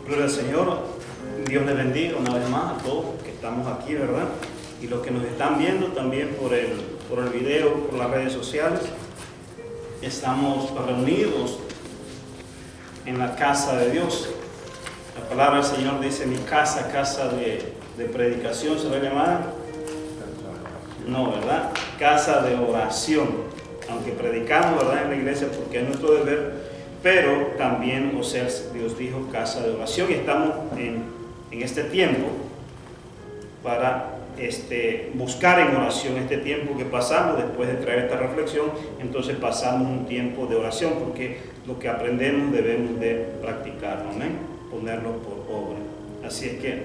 Gloria al Señor. Dios les bendiga una vez más a todos que estamos aquí, ¿verdad? Y los que nos están viendo también por el video, por las redes sociales. Estamos reunidos en la casa de Dios. La palabra del Señor dice: mi casa, casa de predicación, ¿se va a llamar? No, ¿verdad? Casa de oración. Aunque predicamos, ¿verdad?, en la iglesia, porque es nuestro deber, pero también, o sea, Dios dijo casa de oración, y estamos en este tiempo para buscar en oración. Este tiempo que pasamos después de traer esta reflexión, entonces pasamos un tiempo de oración, porque lo que aprendemos debemos de practicarlo, ¿no? Ponerlo por obra. Así es que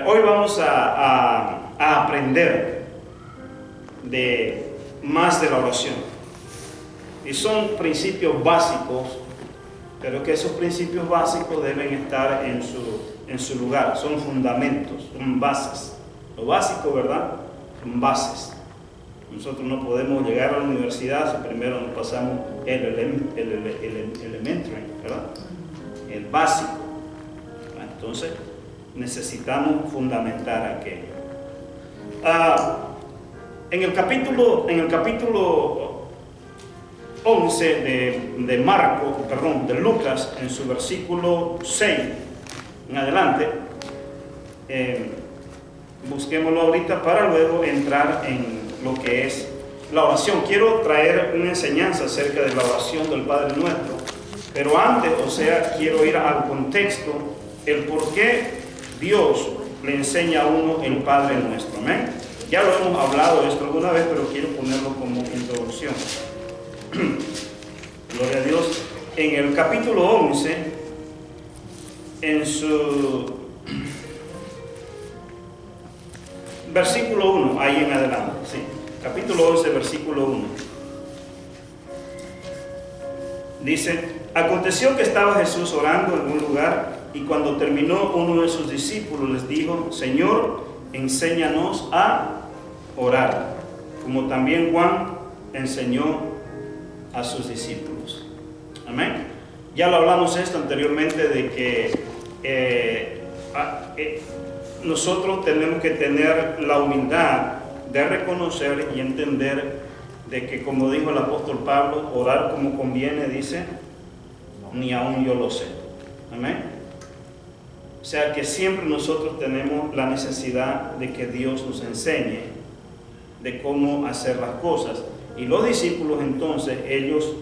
hoy vamos a aprender más de la oración, y son principios básicos, pero que esos principios básicos deben estar en su lugar. Son fundamentos, son bases. Lo básico, ¿verdad?, son bases. Nosotros no podemos llegar a la universidad si primero no pasamos el elementary, ¿verdad?, el básico. Entonces necesitamos fundamentar aquello. En el capítulo 11 de Lucas, en su versículo 6 en adelante, busquémoslo ahorita para luego entrar en lo que es la oración. Quiero traer una enseñanza acerca de la oración del Padre Nuestro, pero antes, quiero ir al contexto, el por qué Dios le enseña a uno el Padre Nuestro. Amén. Ya lo hemos hablado de esto alguna vez, pero quiero ponerlo como introducción. Gloria a Dios. En el capítulo 11, en su versículo 1, ahí en adelante, sí, capítulo 11, versículo 1, dice: aconteció que estaba Jesús orando en un lugar, y cuando terminó, uno de sus discípulos les dijo: Señor, enséñanos a orar, como también Juan enseñó a sus discípulos. Amén. Ya lo hablamos esto anteriormente, de que nosotros tenemos que tener la humildad de reconocer y entender de que, como dijo el apóstol Pablo, orar como conviene, dice, ni aún yo lo sé. Amén. O sea que siempre nosotros tenemos la necesidad de que Dios nos enseñe de cómo hacer las cosas. Y los discípulos entonces, ellos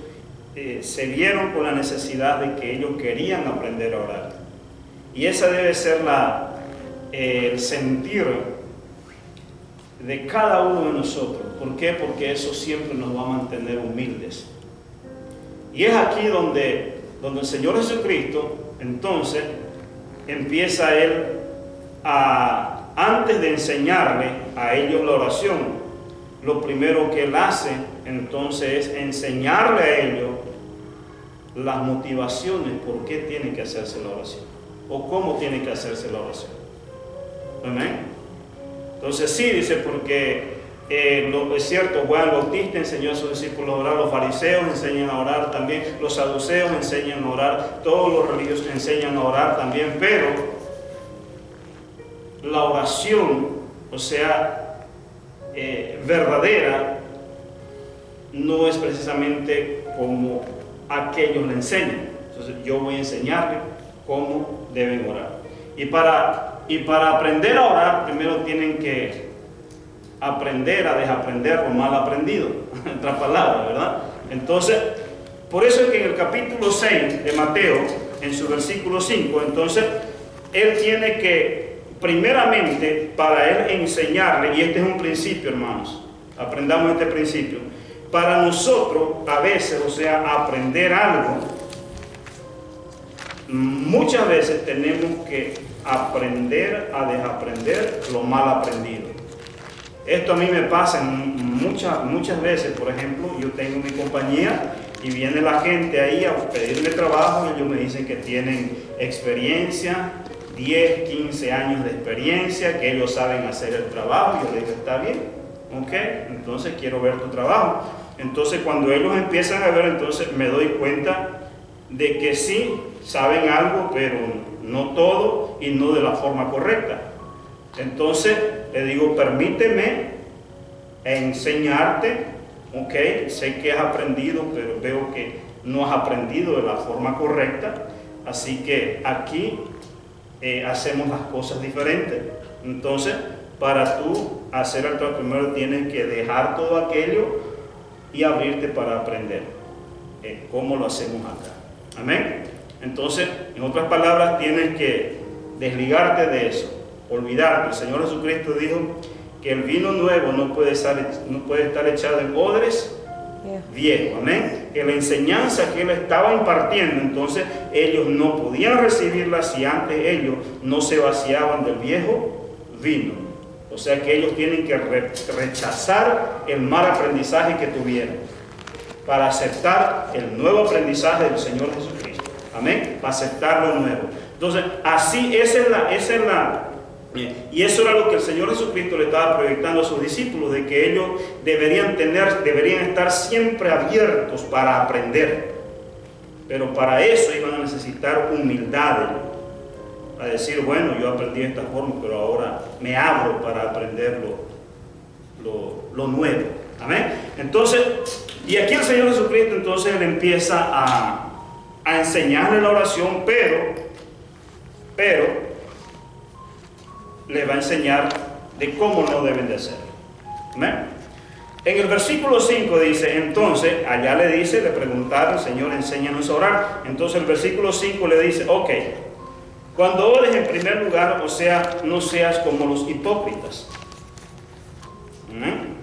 se vieron con la necesidad de que ellos querían aprender a orar. Y esa debe ser el sentir de cada uno de nosotros. ¿Por qué? Porque eso siempre nos va a mantener humildes. Y es aquí donde el Señor Jesucristo, entonces, empieza Él antes de enseñarle a ellos la oración, lo primero que Él hace entonces es enseñarle a ellos las motivaciones por qué tiene que hacerse la oración, o cómo tiene que hacerse la oración. Amén. Entonces sí, dice, porque es cierto, Juan el Bautista enseñó a sus discípulos a orar, los fariseos enseñan a orar también, los saduceos enseñan a orar, todos los religiosos enseñan a orar también, pero la oración, verdadera, no es precisamente como aquellos le enseñan. Entonces yo voy a enseñarles cómo deben orar. Y para aprender a orar, primero tienen que aprender a desaprender lo mal aprendido, en otras palabras, ¿verdad? Entonces, por eso es que en el capítulo 6 de Mateo, en su versículo 5, entonces, él tiene que, primeramente, para él enseñarle, y este es un principio, hermanos, aprendamos este principio, para nosotros, a veces, aprender algo, muchas veces tenemos que aprender a desaprender lo mal aprendido. Esto a mí me pasa muchas veces. Por ejemplo, yo tengo mi compañía y viene la gente ahí a pedirle trabajo, y ellos me dicen que tienen experiencia, 10, 15 años de experiencia, que ellos saben hacer el trabajo. Yo les digo, está bien, ok, entonces quiero ver tu trabajo. Entonces cuando ellos empiezan a ver, entonces me doy cuenta de que sí, saben algo, pero no todo y no de la forma correcta. Entonces le digo, permíteme enseñarte, ok, sé que has aprendido, pero veo que no has aprendido de la forma correcta, así que aquí hacemos las cosas diferentes. Entonces, para tú hacer el trabajo, primero tienes que dejar todo aquello y abrirte para aprender cómo lo hacemos acá. Amén. Entonces, en otras palabras, tienes que desligarte de eso, olvidarte. El Señor Jesucristo dijo que el vino nuevo no puede estar echado en odres viejos. Amén. Que la enseñanza que Él estaba impartiendo, entonces ellos no podían recibirla si antes ellos no se vaciaban del viejo vino. O sea que ellos tienen que rechazar el mal aprendizaje que tuvieron para aceptar el nuevo aprendizaje del Señor Jesucristo. Amén. Para aceptar lo nuevo. Entonces, así, y eso era lo que el Señor Jesucristo le estaba proyectando a sus discípulos, de que ellos deberían estar siempre abiertos para aprender. Pero para eso iban a necesitar humildad, a decir, bueno, yo aprendí de esta forma, pero ahora me abro para aprender lo nuevo. Amén. Entonces, y aquí el Señor Jesucristo entonces Él empieza a enseñarle la oración, pero le va a enseñar de cómo no deben de hacerlo. ¿Amén? En el versículo 5 dice, entonces, allá le preguntaron, Señor, enséñanos a orar. Entonces el versículo 5 le dice, ok, cuando ores en primer lugar, o sea, no seas como los hipócritas. ¿Amén?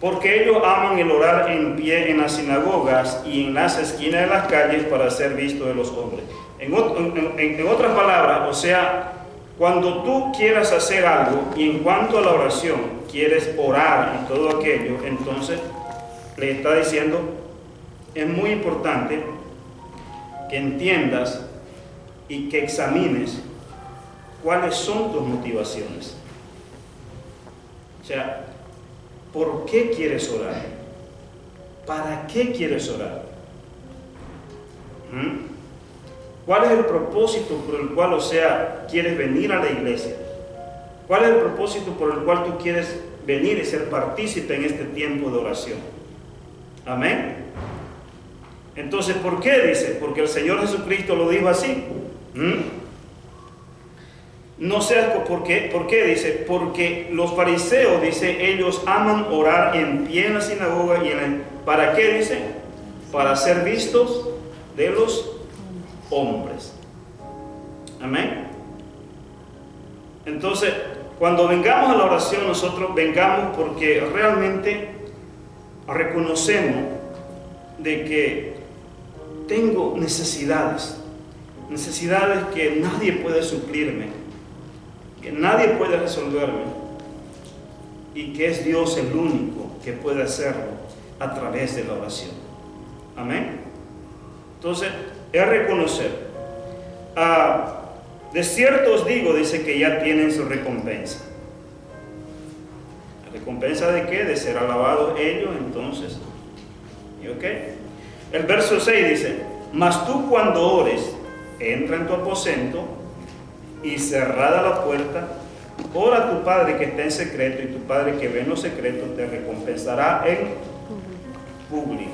Porque ellos aman el orar en pie en las sinagogas y en las esquinas de las calles para ser visto de los hombres. En otras palabras, o sea, cuando tú quieras hacer algo y en cuanto a la oración quieres orar y todo aquello, entonces le está diciendo, es muy importante que entiendas y que examines cuáles son tus motivaciones. O sea, ¿por qué quieres orar? ¿Para qué quieres orar? ¿Cuál es el propósito por el cual, o sea, quieres venir a la iglesia? ¿Cuál es el propósito por el cual tú quieres venir y ser partícipe en este tiempo de oración? Amén. Entonces, ¿por qué dice? Porque el Señor Jesucristo lo dijo así. No seas, ¿por qué dice? Porque los fariseos, dice, ellos aman orar en pie en la sinagoga y ¿para qué dice? Para ser vistos de los hombres. Amén. Entonces, cuando vengamos a la oración, nosotros vengamos porque realmente reconocemos de que tengo necesidades que nadie puede suplirme, que nadie puede resolverme, y que es Dios el único que puede hacerlo a través de la oración. Amén. Entonces, es reconocer. De cierto os digo, dice, que ya tienen su recompensa. ¿La recompensa de qué? De ser alabados ellos, entonces. ¿Ok? El verso 6 dice, mas tú cuando ores, entra en tu aposento y cerrada la puerta, ora a tu Padre que está en secreto, y tu Padre que ve en lo secreto te recompensará en público.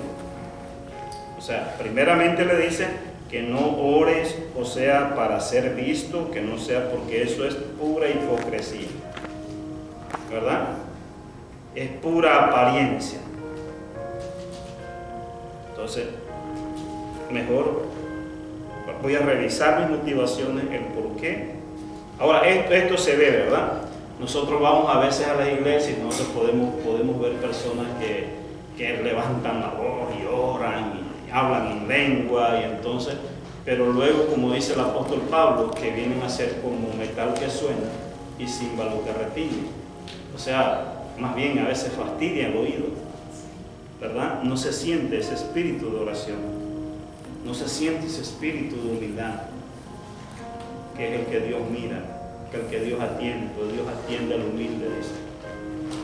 O sea, primeramente le dice que no ores, o sea, para ser visto, que no sea, porque eso es pura hipocresía, ¿verdad? Es pura apariencia. Entonces, mejor voy a revisar mis motivaciones, el por qué. Ahora, esto se ve, ¿verdad? Nosotros vamos a veces a las iglesias y nosotros podemos ver personas que levantan la voz y oran y hablan en lengua, y entonces, pero luego, como dice el apóstol Pablo, que vienen a ser como metal que suena y címbalo que retiñe. O sea, más bien a veces fastidia el oído, ¿verdad? No se siente ese espíritu de oración, no se siente ese espíritu de humildad, que es el que Dios mira, que el que Dios atiende. Pues Dios atiende al humilde, dice,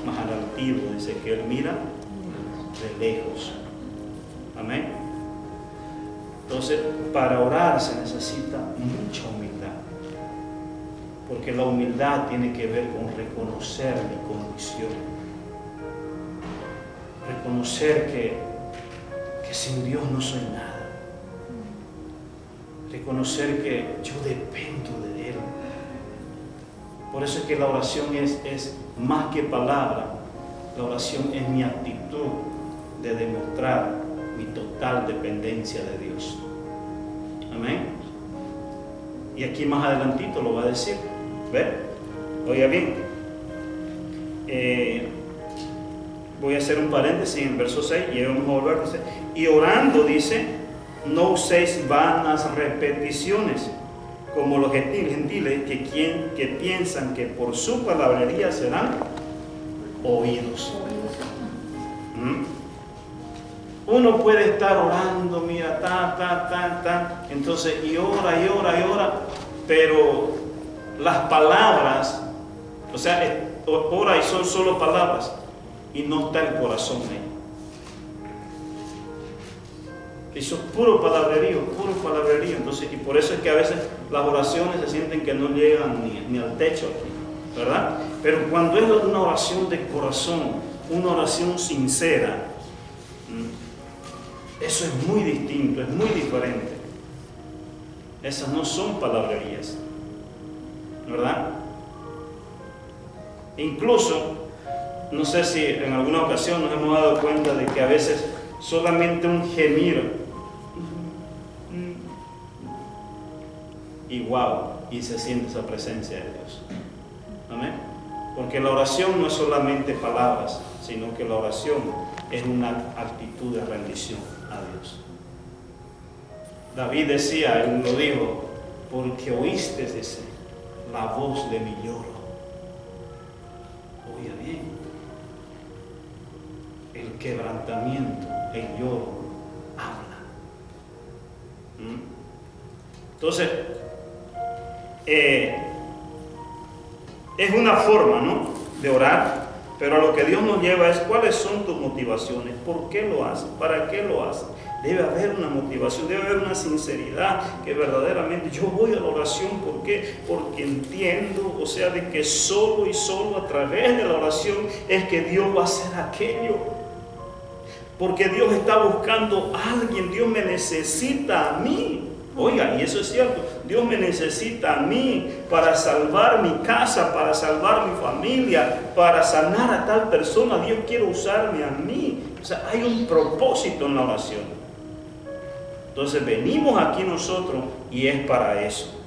más al altivo, dice, que Él mira de lejos. Amén. Entonces, para orar se necesita mucha humildad, porque la humildad tiene que ver con reconocer mi condición, reconocer que sin Dios no soy nada, reconocer que yo dependo de Él. Por eso es que la oración es más que palabra, la oración es mi actitud de demostrar mi total dependencia de Dios. Amén. Y aquí más adelantito lo va a decir. ¿Ve? Oiga bien. Voy a hacer un paréntesis en el verso 6 y vamos a volver. Dice, y orando, dice, no uséis vanas repeticiones, como los gentiles que piensan que por su palabrería serán oídos. Uno puede estar orando, mira, entonces, y ora, pero las palabras, o sea, ora y son solo palabras, y no está el corazón ahí. Eso es puro palabrerío, entonces, y por eso es que a veces las oraciones se sienten que no llegan ni al techo aquí, ¿verdad? Pero cuando es una oración de corazón, una oración sincera, eso es muy distinto, es muy diferente. Esas no son palabrerías, ¿verdad? Incluso, no sé si en alguna ocasión nos hemos dado cuenta de que a veces solamente un gemir y wow, y se siente esa presencia de Dios. Amén. Porque la oración no es solamente palabras, sino que la oración es una actitud de rendición a Dios. David decía, él lo dijo, porque oíste, dice, la voz de mi lloro. Oiga bien, el quebrantamiento, el lloro, habla. Entonces, es una forma, ¿no?, de orar, pero a lo que Dios nos lleva es cuáles son tus motivaciones, por qué lo haces, para qué lo haces. Debe haber una motivación, debe haber una sinceridad, que verdaderamente yo voy a la oración. ¿Por qué? Porque entiendo, o sea, de que solo y solo a través de la oración es que Dios va a hacer aquello. Porque Dios está buscando a alguien, Dios me necesita a mí. Oiga, y eso es cierto, Dios me necesita a mí para salvar mi casa, para salvar mi familia, para sanar a tal persona. Dios quiere usarme a mí. O sea, hay un propósito en la oración. Entonces venimos aquí nosotros y es para eso.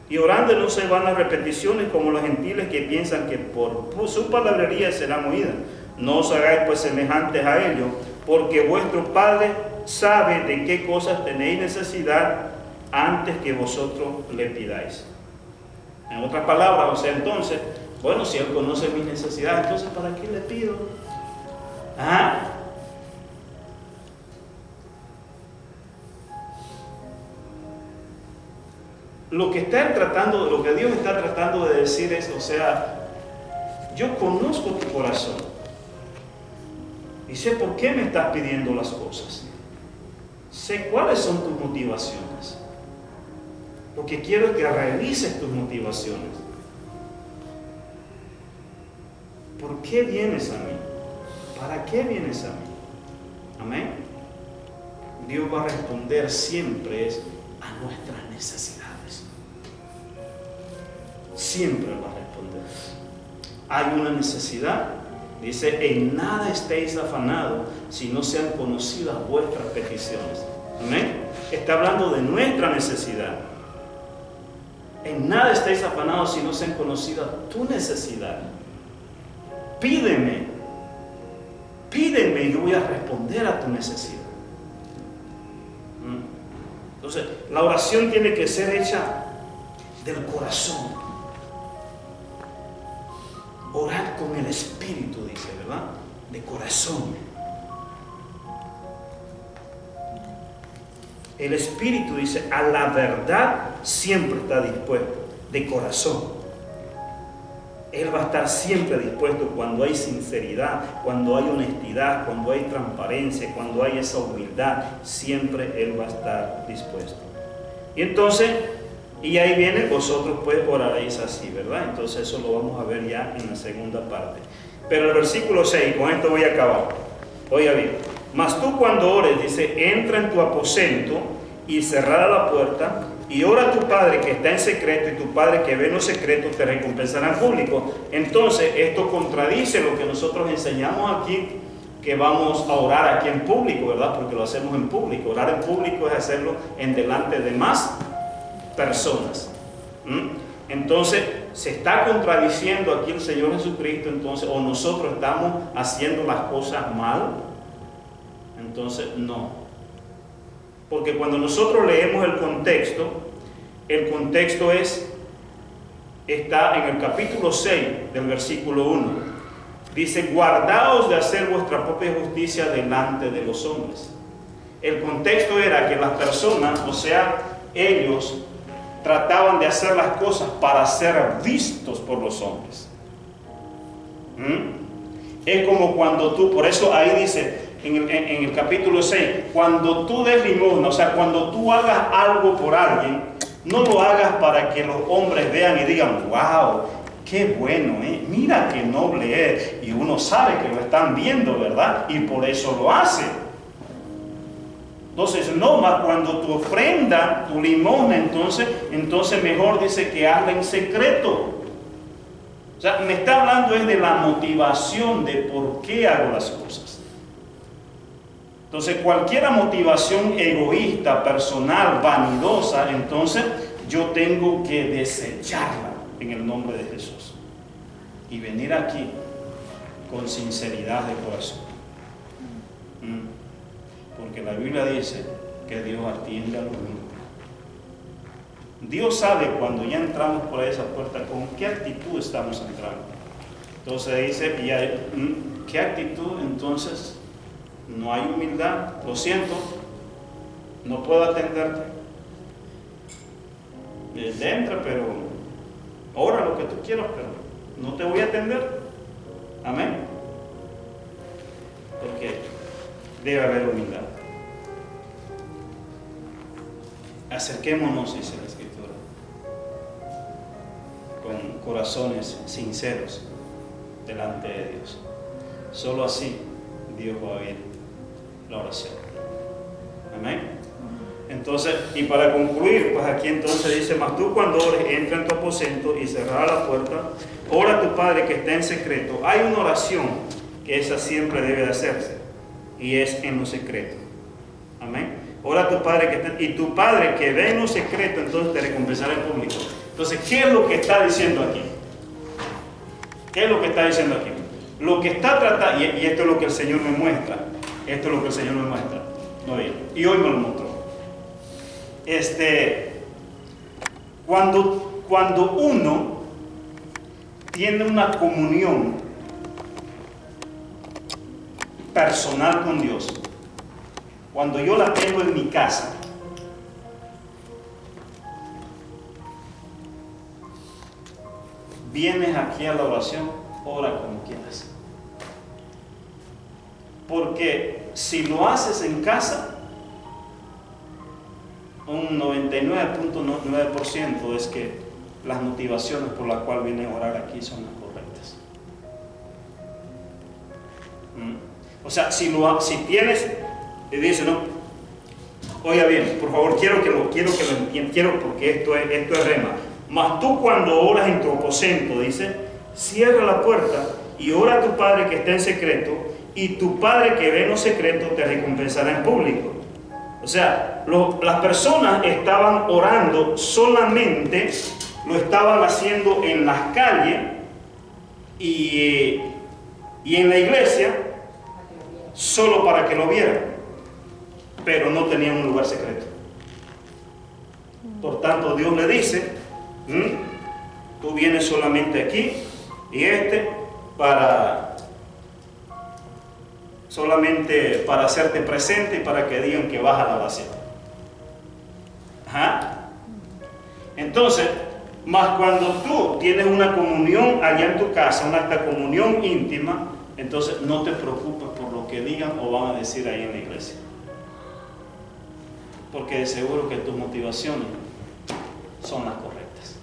Y orando no se van las repeticiones como los gentiles que piensan que por su palabrería serán oídas. No os hagáis pues semejantes a ellos, porque vuestro Padre sabe de qué cosas tenéis necesidad antes que vosotros le pidáis. En otras palabras, o sea, entonces, bueno, si Él conoce mis necesidades, entonces ¿para qué le pido? Lo que Dios está tratando de decir es, o sea, yo conozco tu corazón y sé por qué me estás pidiendo las cosas. Sé cuáles son tus motivaciones. Lo que quiero es que revises tus motivaciones. ¿Por qué vienes a mí? ¿Para qué vienes a mí? Amén. Dios va a responder siempre a nuestras necesidades. Siempre va a responder. Hay una necesidad. Dice, en nada estéis afanados si no sean conocidas vuestras peticiones. Amén. Está hablando de nuestra necesidad. En nada estéis afanados si no sean conocidas tu necesidad. Pídeme y yo voy a responder a tu necesidad. Entonces, la oración tiene que ser hecha del corazón. Orar con el Espíritu, dice, ¿verdad? De corazón. El Espíritu, dice, a la verdad siempre está dispuesto, de corazón. Él va a estar siempre dispuesto cuando hay sinceridad, cuando hay honestidad, cuando hay transparencia, cuando hay esa humildad. Siempre Él va a estar dispuesto. Y entonces, y ahí viene, vosotros pues oraréis así, ¿verdad? Entonces eso lo vamos a ver ya en la segunda parte. Pero el versículo 6, con esto voy a acabar. Oiga bien, mas tú cuando ores, dice, entra en tu aposento y cerrada la puerta, y ora a tu Padre que está en secreto, y tu Padre que ve en lo secreto te recompensará en público. Entonces, esto contradice lo que nosotros enseñamos aquí, que vamos a orar aquí en público, ¿verdad? Porque lo hacemos en público. Orar en público es hacerlo en delante de más personas. Entonces, se está contradiciendo aquí el Señor Jesucristo, entonces, o nosotros estamos haciendo las cosas mal. Entonces, no. Porque cuando nosotros leemos el contexto está en el capítulo 6 del versículo 1. Dice, guardaos de hacer vuestra propia justicia delante de los hombres. El contexto era que las personas, o sea, ellos trataban de hacer las cosas para ser vistos por los hombres. Es como cuando tú, por eso ahí dice en el capítulo 6, cuando tú des limosna, o sea, cuando tú hagas algo por alguien, no lo hagas para que los hombres vean y digan, wow, qué bueno, mira qué noble es, y uno sabe que lo están viendo, ¿verdad? Y por eso lo hace. Entonces, no, más cuando tu ofrenda, tu limosna, entonces mejor dice que hazla en secreto. O sea, me está hablando es de la motivación de por qué hago las cosas. Entonces, cualquier motivación egoísta, personal, vanidosa, entonces yo tengo que desecharla en el nombre de Jesús y venir aquí con sinceridad de corazón. Porque la Biblia dice que Dios atiende a los humildes. Dios sabe cuando ya entramos por esa puerta con qué actitud estamos entrando. Entonces dice, ¿qué actitud? Entonces no hay humildad, lo siento, no puedo atenderte. Entra, pero ora lo que tú quieras, pero no te voy a atender. Amén. Porque debe haber humildad. Acerquémonos, dice la Escritura, con corazones sinceros delante de Dios. Solo así Dios va a oír la oración. Amén. Entonces, y para concluir, pues aquí entonces dice, mas tú cuando ores, entra en tu aposento y cerrada la puerta, ora a tu Padre que está en secreto. Hay una oración que esa siempre debe de hacerse, y es en lo secreto. Amén. Ora a tu Padre que está, y tu Padre que ve en lo secreto, entonces te recompensará en público. Entonces, ¿qué es lo que está diciendo aquí? ¿Qué es lo que está diciendo aquí? Lo que está tratando, y esto es lo que el Señor me muestra, esto es lo que el Señor me muestra, no, y hoy me lo mostró. Cuando uno tiene una comunión personal con Dios, cuando yo la tengo en mi casa, vienes aquí a la oración, ora como quieras. Porque si lo haces en casa, un 99.9% es que las motivaciones por las cuales vienes a orar aquí son las correctas. O sea, si tienes, y dice, no, oiga bien, por favor, quiero que lo entiendan, porque esto es rema. Mas tú cuando oras en tu aposento, dice, cierra la puerta y ora a tu Padre que está en secreto, y tu Padre que ve en lo secreto te recompensará en público. O sea, las personas estaban orando solamente, lo estaban haciendo en las calles y en la iglesia, solo para que lo vieran, pero no tenían un lugar secreto. Por tanto, Dios le dice, tú vienes solamente aquí y solamente para hacerte presente y para que digan que vas a la oración. Entonces, Mas cuando tú tienes una comunión allá en tu casa, una comunión íntima, entonces no te preocupes por lo que digan o van a decir ahí en la iglesia. Porque de seguro que tus motivaciones son las correctas.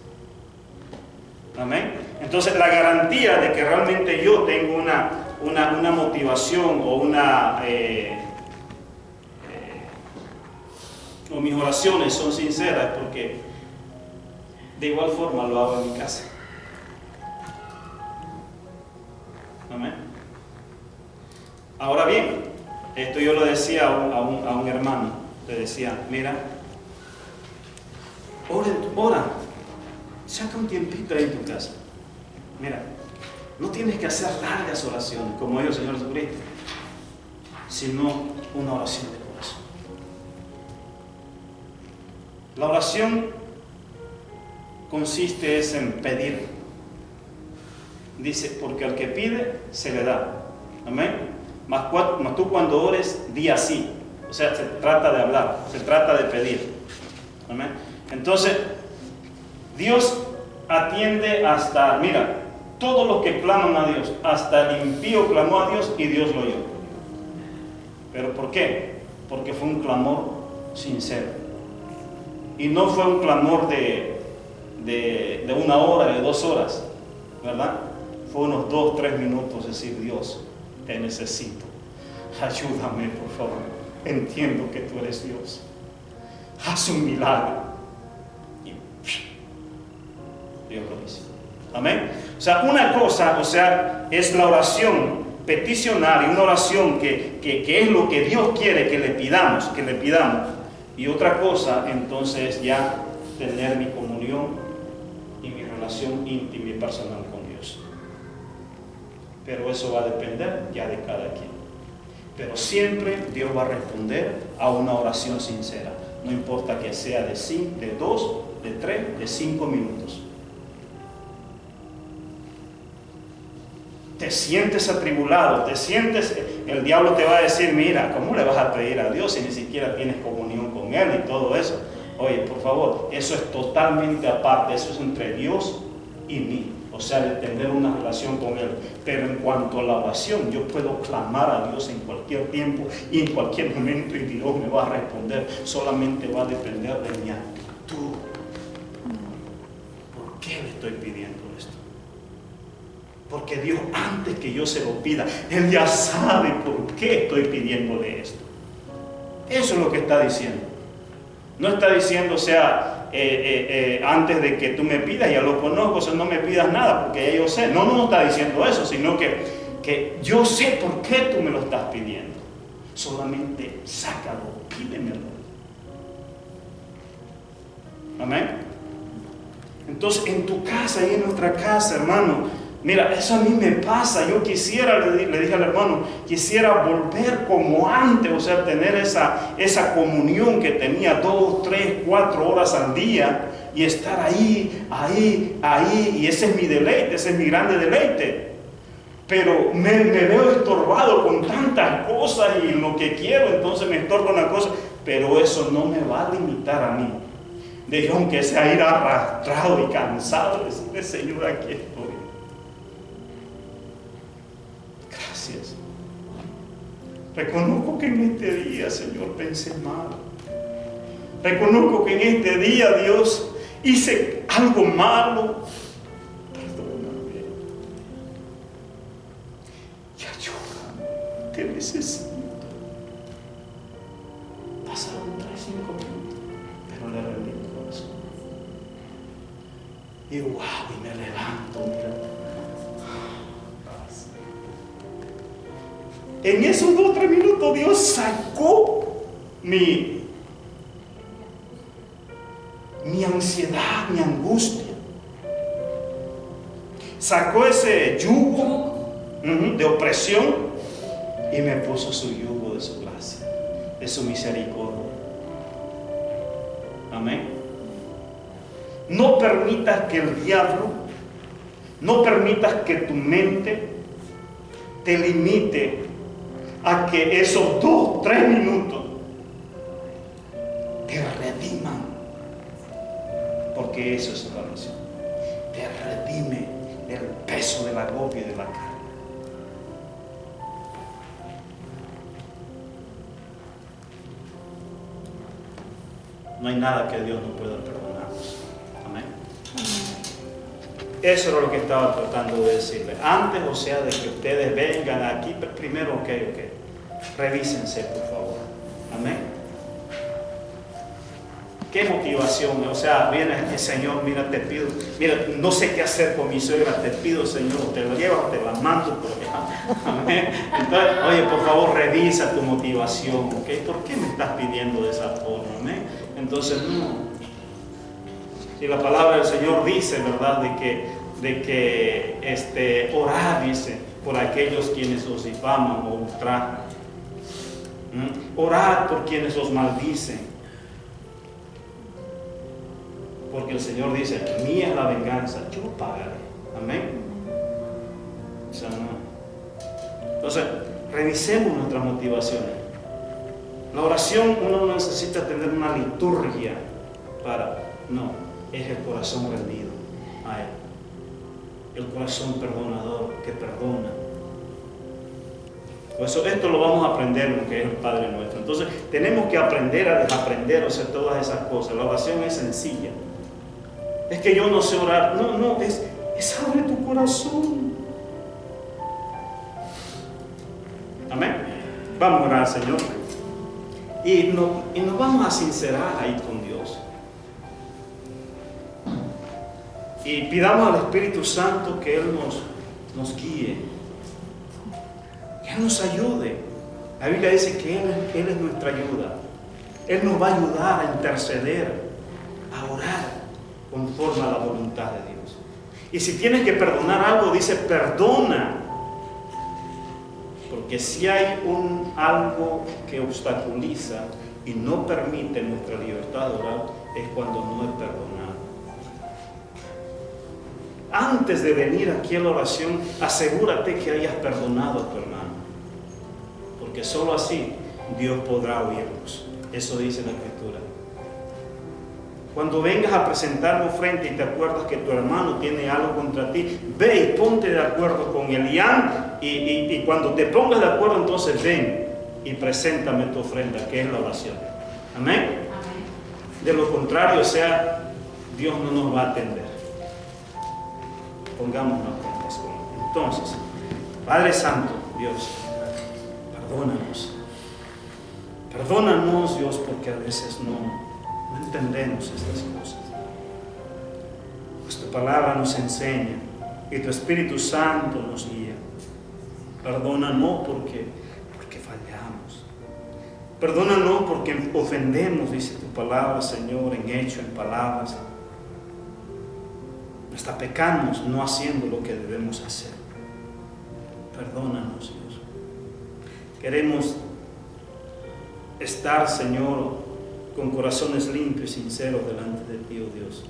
Amén. Entonces la garantía de que realmente yo tengo una motivación o o mis oraciones son sinceras, porque de igual forma lo hago en mi casa. Amén. Ahora bien, esto yo lo decía a un hermano, le decía, mira, ora, saca un tiempito ahí en tu casa. Mira, no tienes que hacer largas oraciones, como ellos, Señor Jesucristo, sino una oración de corazón. La oración consiste en pedir. Dice, porque al que pide, se le da. Amén. Mas tú cuando ores, di así. O sea, se trata de hablar, se trata de pedir. Amén. Entonces, Dios atiende hasta, mira, todos los que claman a Dios, hasta el impío clamó a Dios y Dios lo oyó. ¿Pero por qué? Porque fue un clamor sincero. Y no fue un clamor de 1 hora, de 2 horas, ¿verdad? Fue unos 2, 3 minutos decir, Dios, te necesito. Ayúdame, por favor. Entiendo que tú eres Dios. Haz un milagro. Y Dios lo hizo. Amén. O sea, una cosa, es la oración peticional y una oración que es lo que Dios quiere que le pidamos. Y otra cosa, entonces, ya tener mi comunión y mi relación íntima y personal con Dios. Pero eso va a depender ya de cada quien. Pero siempre Dios va a responder a una oración sincera. No importa que sea de 2, de 3, de 5 minutos. Te sientes atribulado, el diablo te va a decir, mira, ¿cómo le vas a pedir a Dios si ni siquiera tienes comunión con Él y todo eso? Oye, por favor, eso es totalmente aparte, eso es entre Dios y mí, o sea, de tener una relación con Él. Pero en cuanto a la oración, yo puedo clamar a Dios en cualquier tiempo y en cualquier momento y Dios me va a responder, solamente va a depender de mi actitud. ¿Por qué le estoy pidiendo esto? Porque Dios, antes que yo se lo pida, Él ya sabe por qué estoy pidiéndole esto. Eso es lo que está diciendo. No está diciendo, antes de que tú me pidas, ya lo conozco, o sea, no me pidas nada, porque ya yo sé. No está diciendo eso, sino que yo sé por qué tú me lo estás pidiendo. Solamente sácalo, pídemelo. Amén. Entonces, en tu casa y en nuestra casa, hermano, mira, eso a mí me pasa. Yo quisiera, le dije al hermano, quisiera volver como antes, o sea, tener esa comunión que tenía 2, 3, 4 horas al día y estar ahí, y ese es mi deleite, ese es mi grande deleite. Pero me veo estorbado con tantas cosas y lo que quiero, entonces me estorba una cosa, pero eso no me va a limitar a mí. De yo, aunque sea ir arrastrado y cansado, decirle, Señor, aquí estoy. Gracias. Reconozco que en este día, Señor, pensé mal. Reconozco que en este día, Dios, hice algo malo. Perdóname. Y ayúdame. Te necesito. Pasaron 3, 5 minutos, pero le rendí mi corazón. Y wow, y me levanto, mira. En esos 2 o 3 minutos Dios sacó mi ansiedad, mi angustia. Sacó ese yugo de opresión y me puso su yugo de su gracia, de su misericordia. Amén. No permitas que el diablo, no permitas que tu mente te limite a que esos 2, 3 minutos te rediman, porque eso es la oración. Él redime el peso del agobio y de la carga. No hay nada que Dios no pueda perdonarnos. Amén. Eso era lo que estaba tratando de decirle. Antes, o sea, de que ustedes vengan aquí, primero, ok. Revísense, por favor. Amén. ¿Qué motivación? O sea, viene el Señor, mira, te pido, mira, no sé qué hacer con mi suegra, te pido, Señor, te la llevas, te la mando por allá. Amén. Entonces, oye, por favor, revisa tu motivación, ¿ok? ¿Por qué me estás pidiendo de esa forma? Amén. Entonces, no. Si la palabra del Señor dice, ¿verdad? De que orad, dice, por aquellos quienes os difaman o ultrajan. Orad por quienes os maldicen. Porque el Señor dice, mía es la venganza, yo pagaré. Amén. O sea, no. Entonces, revisemos nuestras motivaciones. La oración, uno no necesita tener una liturgia no, es el corazón rendido a Él. El corazón perdonador que perdona. Por eso esto lo vamos a aprender, lo que es el Padre Nuestro. Entonces, tenemos que aprender a desaprender, o sea, todas esas cosas. La oración es sencilla. Es que yo no sé orar. No, es abre tu corazón. Amén. Vamos a orar, Señor. Y nos vamos a sincerar ahí con Dios. Y pidamos al Espíritu Santo que Él nos guíe. Que Él nos ayude. La Biblia dice que Él es nuestra ayuda. Él nos va a ayudar a interceder, a orar conforme a la voluntad de Dios. Y si tienes que perdonar algo, dice perdona. Porque si hay algo que obstaculiza y no permite nuestra libertad de orar, es cuando no es perdonado. Antes de venir aquí a la oración, asegúrate que hayas perdonado a tu hermano. Porque solo así Dios podrá oírnos. Eso dice la Escritura. Cuando vengas a presentar ofrenda y te acuerdas que tu hermano tiene algo contra ti, ve y ponte de acuerdo con él. Y cuando te pongas de acuerdo, entonces ven y preséntame tu ofrenda, que es la oración. Amén. Amén. De lo contrario, o sea, Dios no nos va a atender. Pongámonos cuentas con él. Entonces, Padre Santo, Dios, perdónanos. Perdónanos, Dios, porque a veces no entendemos estas cosas. Pues tu palabra nos enseña y tu Espíritu Santo nos guía. Perdónanos porque fallamos. Perdónanos porque ofendemos, dice tu palabra, Señor, en hecho, en palabras. Hasta pecamos no haciendo lo que debemos hacer. Perdónanos, Dios. Queremos estar, Señor, con corazones limpios y sinceros delante de ti, oh Dios.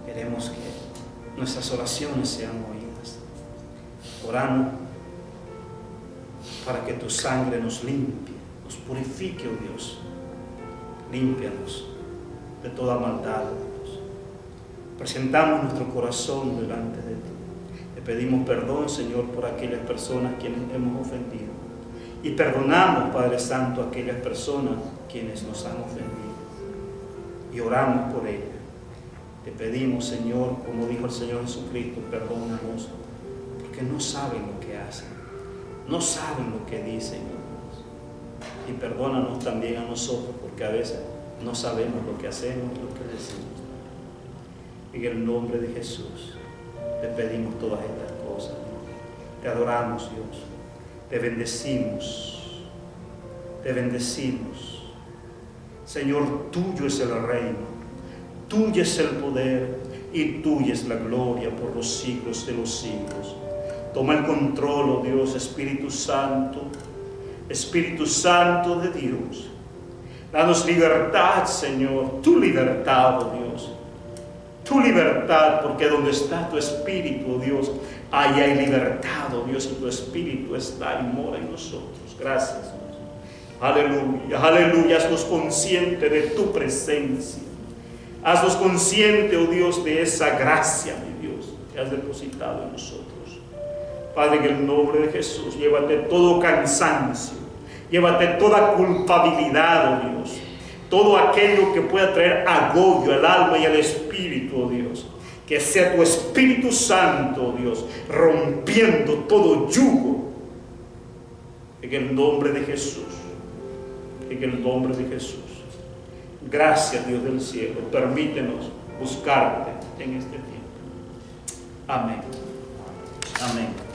Queremos que nuestras oraciones sean oídas. Oramos para que tu sangre nos limpie, nos purifique, oh Dios. Límpianos de toda maldad, oh Dios. Presentamos nuestro corazón delante de ti. Te pedimos perdón, Señor, por aquellas personas quienes hemos ofendido. Y perdonamos, Padre Santo, a aquellas personas quienes nos han ofendido. Y oramos por ellas. Te pedimos, Señor, como dijo el Señor Jesucristo, perdónanos, porque no saben lo que hacen, no saben lo que dicen. Y perdónanos también a nosotros, porque a veces no sabemos lo que hacemos, lo que decimos. En el nombre de Jesús, te pedimos todas estas cosas. Te adoramos, Dios. Te bendecimos. Te bendecimos. Señor, tuyo es el reino, tuyo es el poder y tuya es la gloria por los siglos de los siglos. Toma el control, oh Dios, Espíritu Santo de Dios. Danos libertad, Señor, tu libertad, oh Dios. Tu libertad, porque donde está tu Espíritu, oh Dios, ahí hay libertad, oh Dios, y tu Espíritu está y mora en nosotros. Gracias, Dios. Aleluya, aleluya, haznos conscientes de tu presencia. Haznos conscientes, oh Dios, de esa gracia, mi Dios, que has depositado en nosotros. Padre, en el nombre de Jesús, llévate todo cansancio, llévate toda culpabilidad, oh Dios, todo aquello que pueda traer agobio al alma y al espíritu, oh Dios. Que sea tu Espíritu Santo, oh Dios, rompiendo todo yugo. En el nombre de Jesús. En el nombre de Jesús. Gracias, Dios del cielo. Permítenos buscarte en este tiempo. Amén. Amén.